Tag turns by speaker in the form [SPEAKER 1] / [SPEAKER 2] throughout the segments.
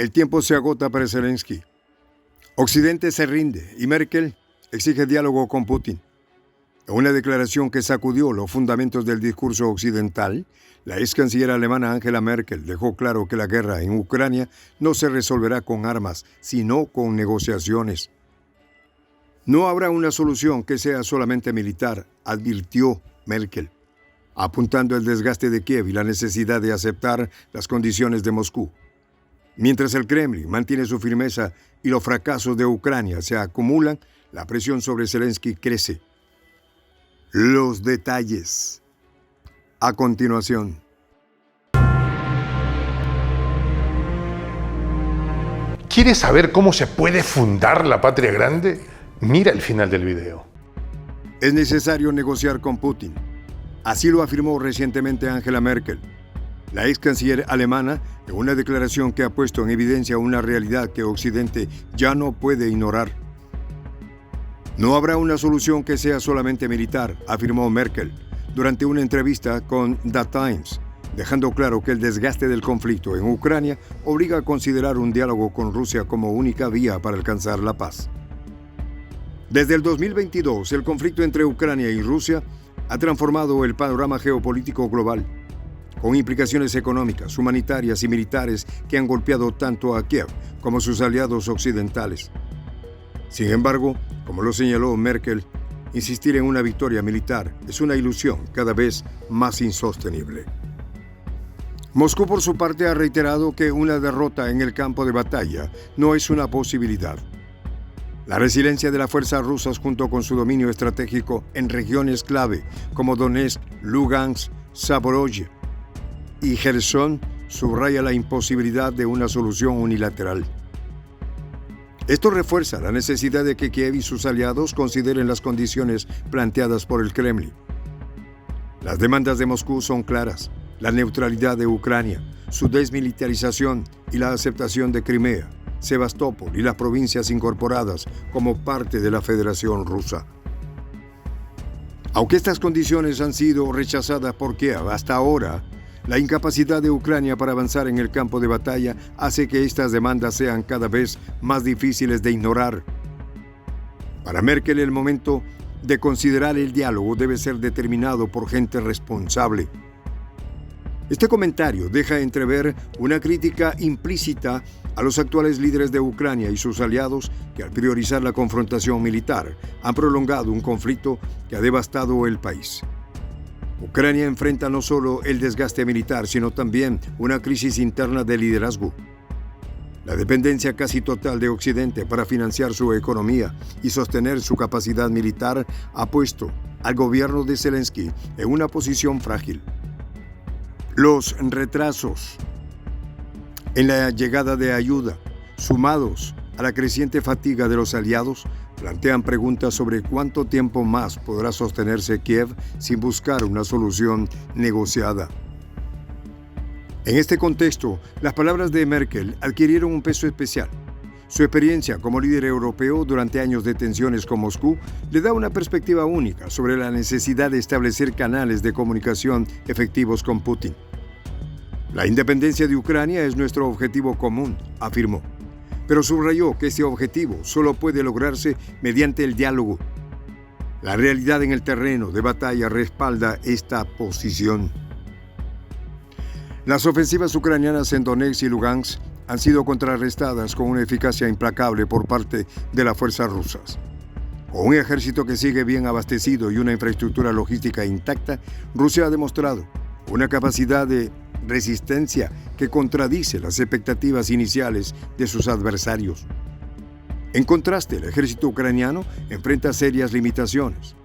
[SPEAKER 1] El tiempo se agota para Zelensky. Occidente se rinde y Merkel exige diálogo con Putin. En una declaración que sacudió los fundamentos del discurso occidental, la ex canciller alemana Angela Merkel dejó claro que la guerra en Ucrania no se resolverá con armas, sino con negociaciones. No habrá una solución que sea solamente militar, advirtió Merkel, apuntando el desgaste de Kiev y la necesidad de aceptar las condiciones de Moscú. Mientras el Kremlin mantiene su firmeza y los fracasos de Ucrania se acumulan, la presión sobre Zelensky crece. Los detalles. A continuación.
[SPEAKER 2] ¿Quieres saber cómo se puede fundar la patria grande? Mira el final del video.
[SPEAKER 1] Es necesario negociar con Putin. Así lo afirmó recientemente Angela Merkel, la ex canciller alemana, en una declaración que ha puesto en evidencia una realidad que Occidente ya no puede ignorar. No habrá una solución que sea solamente militar, afirmó Merkel durante una entrevista con The Times, dejando claro que el desgaste del conflicto en Ucrania obliga a considerar un diálogo con Rusia como única vía para alcanzar la paz. Desde el 2022, el conflicto entre Ucrania y Rusia ha transformado el panorama geopolítico global, con implicaciones económicas, humanitarias y militares que han golpeado tanto a Kiev como a sus aliados occidentales. Sin embargo, como lo señaló Merkel, insistir en una victoria militar es una ilusión cada vez más insostenible. Moscú, por su parte, ha reiterado que una derrota en el campo de batalla no es una posibilidad. La resiliencia de las fuerzas rusas, junto con su dominio estratégico en regiones clave como Donetsk, Lugansk, Zaporozhye y Gerson, subraya la imposibilidad de una solución unilateral. Esto refuerza la necesidad de que Kiev y sus aliados consideren las condiciones planteadas por el Kremlin. Las demandas de Moscú son claras: la neutralidad de Ucrania, su desmilitarización y la aceptación de Crimea, Sebastopol y las provincias incorporadas como parte de la Federación Rusa. Aunque estas condiciones han sido rechazadas por Kiev hasta ahora, la incapacidad de Ucrania para avanzar en el campo de batalla hace que estas demandas sean cada vez más difíciles de ignorar. Para Merkel, el momento de considerar el diálogo debe ser determinado por gente responsable. Este comentario deja entrever una crítica implícita a los actuales líderes de Ucrania y sus aliados que, al priorizar la confrontación militar, han prolongado un conflicto que ha devastado el país. Ucrania enfrenta no solo el desgaste militar, sino también una crisis interna de liderazgo. La dependencia casi total de Occidente para financiar su economía y sostener su capacidad militar ha puesto al gobierno de Zelensky en una posición frágil. Los retrasos en la llegada de ayuda, sumados a la creciente fatiga de los aliados, plantean preguntas sobre cuánto tiempo más podrá sostenerse Kiev sin buscar una solución negociada. En este contexto, las palabras de Merkel adquirieron un peso especial. Su experiencia como líder europeo durante años de tensiones con Moscú le da una perspectiva única sobre la necesidad de establecer canales de comunicación efectivos con Putin. La independencia de Ucrania es nuestro objetivo común, afirmó, pero subrayó que ese objetivo solo puede lograrse mediante el diálogo. La realidad en el terreno de batalla respalda esta posición. Las ofensivas ucranianas en Donetsk y Lugansk han sido contrarrestadas con una eficacia implacable por parte de las fuerzas rusas. Con un ejército que sigue bien abastecido y una infraestructura logística intacta, Rusia ha demostrado una capacidad de resistencia que contradice las expectativas iniciales de sus adversarios. En contraste, el ejército ucraniano enfrenta serias limitaciones.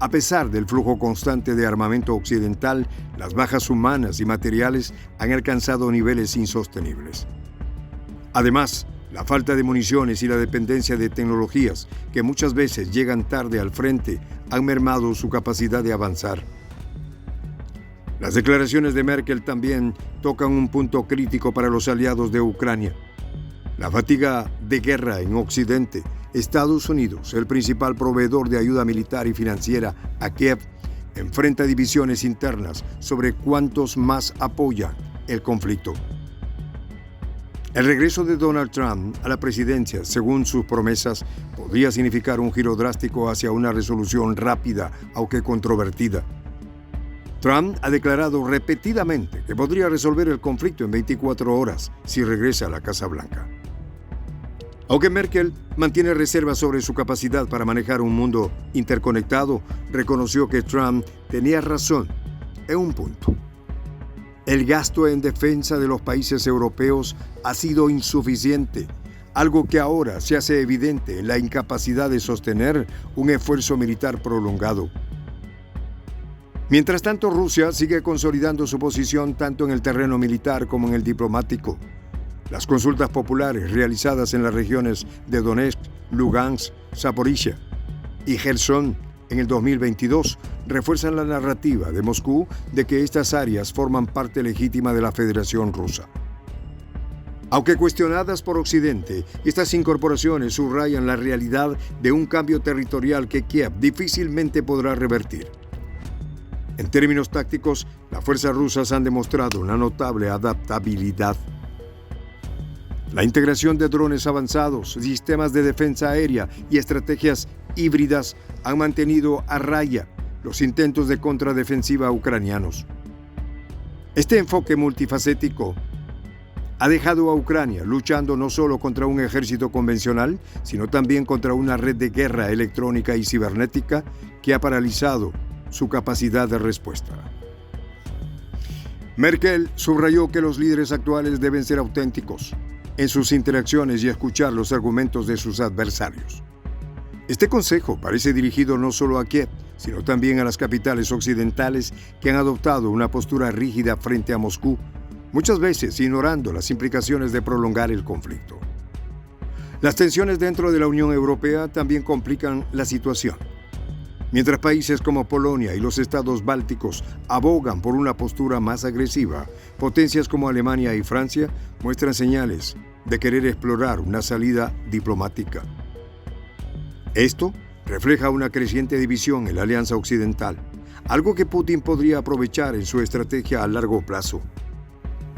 [SPEAKER 1] A pesar del flujo constante de armamento occidental, las bajas humanas y materiales han alcanzado niveles insostenibles. Además, la falta de municiones y la dependencia de tecnologías que muchas veces llegan tarde al frente han mermado su capacidad de avanzar. Las declaraciones de Merkel también tocan un punto crítico para los aliados de Ucrania. La fatiga de guerra en Occidente. Estados Unidos, el principal proveedor de ayuda militar y financiera a Kiev, enfrenta divisiones internas sobre cuántos más apoyan el conflicto. El regreso de Donald Trump a la presidencia, según sus promesas, podría significar un giro drástico hacia una resolución rápida, aunque controvertida. Trump ha declarado repetidamente que podría resolver el conflicto en 24 horas si regresa a la Casa Blanca. Aunque Merkel mantiene reservas sobre su capacidad para manejar un mundo interconectado, reconoció que Trump tenía razón en un punto. El gasto en defensa de los países europeos ha sido insuficiente, algo que ahora se hace evidente en la incapacidad de sostener un esfuerzo militar prolongado. Mientras tanto, Rusia sigue consolidando su posición tanto en el terreno militar como en el diplomático. Las consultas populares realizadas en las regiones de Donetsk, Lugansk, Zaporizhia y Gerson en el 2022 refuerzan la narrativa de Moscú de que estas áreas forman parte legítima de la Federación Rusa. Aunque cuestionadas por Occidente, estas incorporaciones subrayan la realidad de un cambio territorial que Kiev difícilmente podrá revertir. En términos tácticos, las fuerzas rusas han demostrado una notable adaptabilidad. La integración de drones avanzados, sistemas de defensa aérea y estrategias híbridas han mantenido a raya los intentos de contradefensiva ucranianos. Este enfoque multifacético ha dejado a Ucrania luchando no solo contra un ejército convencional, sino también contra una red de guerra electrónica y cibernética que ha paralizado su capacidad de respuesta. Merkel subrayó que los líderes actuales deben ser auténticos en sus interacciones y escuchar los argumentos de sus adversarios. Este consejo parece dirigido no solo a Kiev, sino también a las capitales occidentales que han adoptado una postura rígida frente a Moscú, muchas veces ignorando las implicaciones de prolongar el conflicto. Las tensiones dentro de la Unión Europea también complican la situación. Mientras países como Polonia y los estados bálticos abogan por una postura más agresiva, potencias como Alemania y Francia muestran señales de querer explorar una salida diplomática. Esto refleja una creciente división en la Alianza Occidental, algo que Putin podría aprovechar en su estrategia a largo plazo.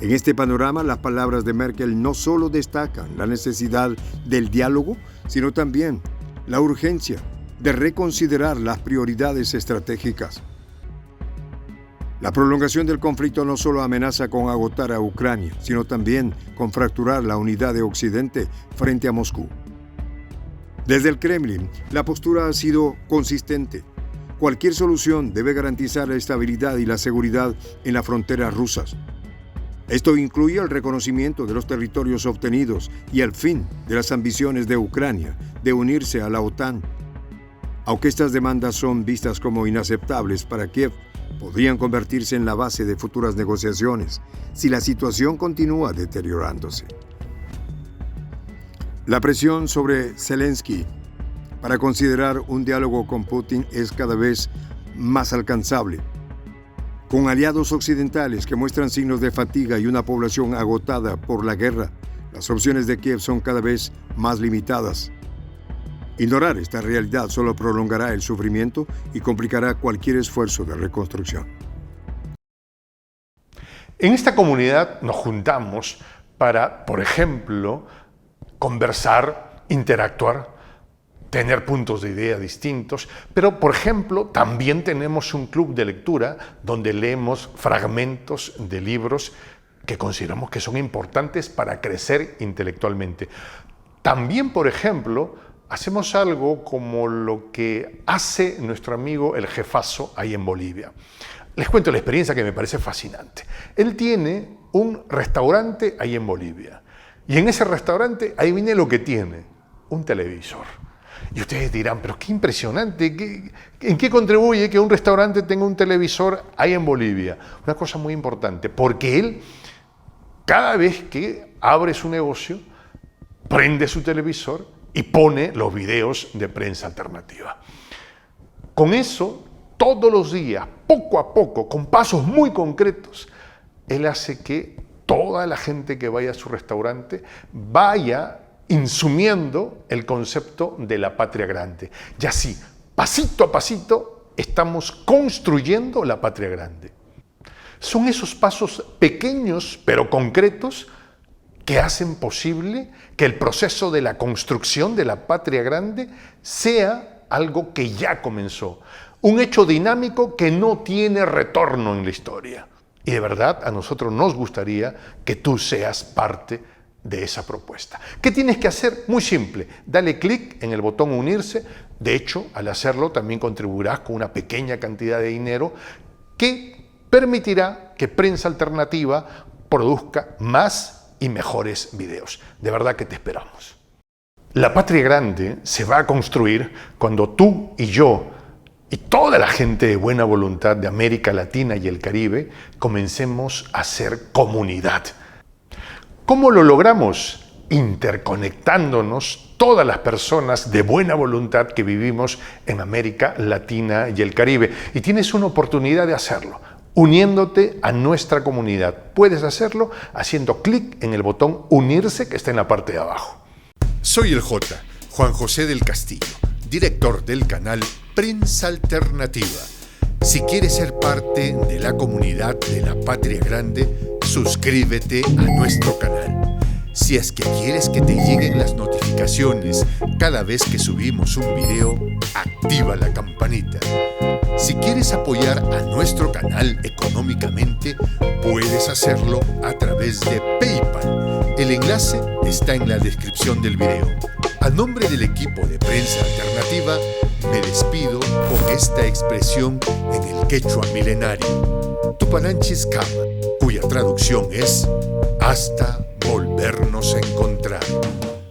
[SPEAKER 1] En este panorama, las palabras de Merkel no solo destacan la necesidad del diálogo, sino también la urgencia de reconsiderar las prioridades estratégicas. La prolongación del conflicto no solo amenaza con agotar a Ucrania, sino también con fracturar la unidad de Occidente frente a Moscú. Desde el Kremlin, la postura ha sido consistente. Cualquier solución debe garantizar la estabilidad y la seguridad en las fronteras rusas. Esto incluye el reconocimiento de los territorios obtenidos y el fin de las ambiciones de Ucrania de unirse a la OTAN. Aunque estas demandas son vistas como inaceptables para Kiev, podrían convertirse en la base de futuras negociaciones si la situación continúa deteriorándose. La presión sobre Zelensky para considerar un diálogo con Putin es cada vez más alcanzable. Con aliados occidentales que muestran signos de fatiga y una población agotada por la guerra, las opciones de Kiev son cada vez más limitadas. Ignorar esta realidad solo prolongará el sufrimiento y complicará cualquier esfuerzo de reconstrucción.
[SPEAKER 2] En esta comunidad nos juntamos para, por ejemplo, conversar, interactuar, tener puntos de idea distintos, pero, por ejemplo, también tenemos un club de lectura donde leemos fragmentos de libros que consideramos que son importantes para crecer intelectualmente. También, por ejemplo, hacemos algo como lo que hace nuestro amigo el jefazo ahí en Bolivia. Les cuento la experiencia que me parece fascinante. Él tiene un restaurante ahí en Bolivia. Y en ese restaurante, ahí viene lo que tiene, un televisor. Y ustedes dirán, pero qué impresionante, ¿en qué contribuye que un restaurante tenga un televisor ahí en Bolivia? Una cosa muy importante, porque él, cada vez que abre su negocio, prende su televisor y pone los videos de prensa alternativa. Con eso, todos los días, poco a poco, con pasos muy concretos, él hace que toda la gente que vaya a su restaurante vaya insumiendo el concepto de la patria grande. Y así, pasito a pasito, estamos construyendo la patria grande. Son esos pasos pequeños pero concretos que hacen posible que el proceso de la construcción de la patria grande sea algo que ya comenzó, un hecho dinámico que no tiene retorno en la historia. Y de verdad a nosotros nos gustaría que tú seas parte de esa propuesta. ¿Qué tienes que hacer? Muy simple, dale clic en el botón unirse. De hecho, al hacerlo también contribuirás con una pequeña cantidad de dinero que permitirá que Prensa Alternativa produzca más y mejores videos. De verdad que te esperamos. La patria grande se va a construir cuando tú y yo y toda la gente de buena voluntad de América Latina y el Caribe comencemos a ser comunidad. ¿Cómo lo logramos? Interconectándonos todas las personas de buena voluntad que vivimos en América Latina y el Caribe. Y tienes una oportunidad de hacerlo, uniéndote a nuestra comunidad. Puedes hacerlo haciendo clic en el botón unirse que está en la parte de abajo.
[SPEAKER 3] Soy el J, Juan José del Castillo, director del canal Prensa Alternativa. Si quieres ser parte de la comunidad de la Patria Grande, suscríbete a nuestro canal. Si es que quieres que te lleguen las notificaciones cada vez que subimos un video, activa la campanita. Si quieres apoyar a nuestro canal económicamente, puedes hacerlo a través de PayPal. El enlace está en la descripción del video. A nombre del equipo de Prensa Alternativa, me despido con esta expresión en el quechua milenario, Tupananchis Kama, cuya traducción es hasta volvernos a encontrar.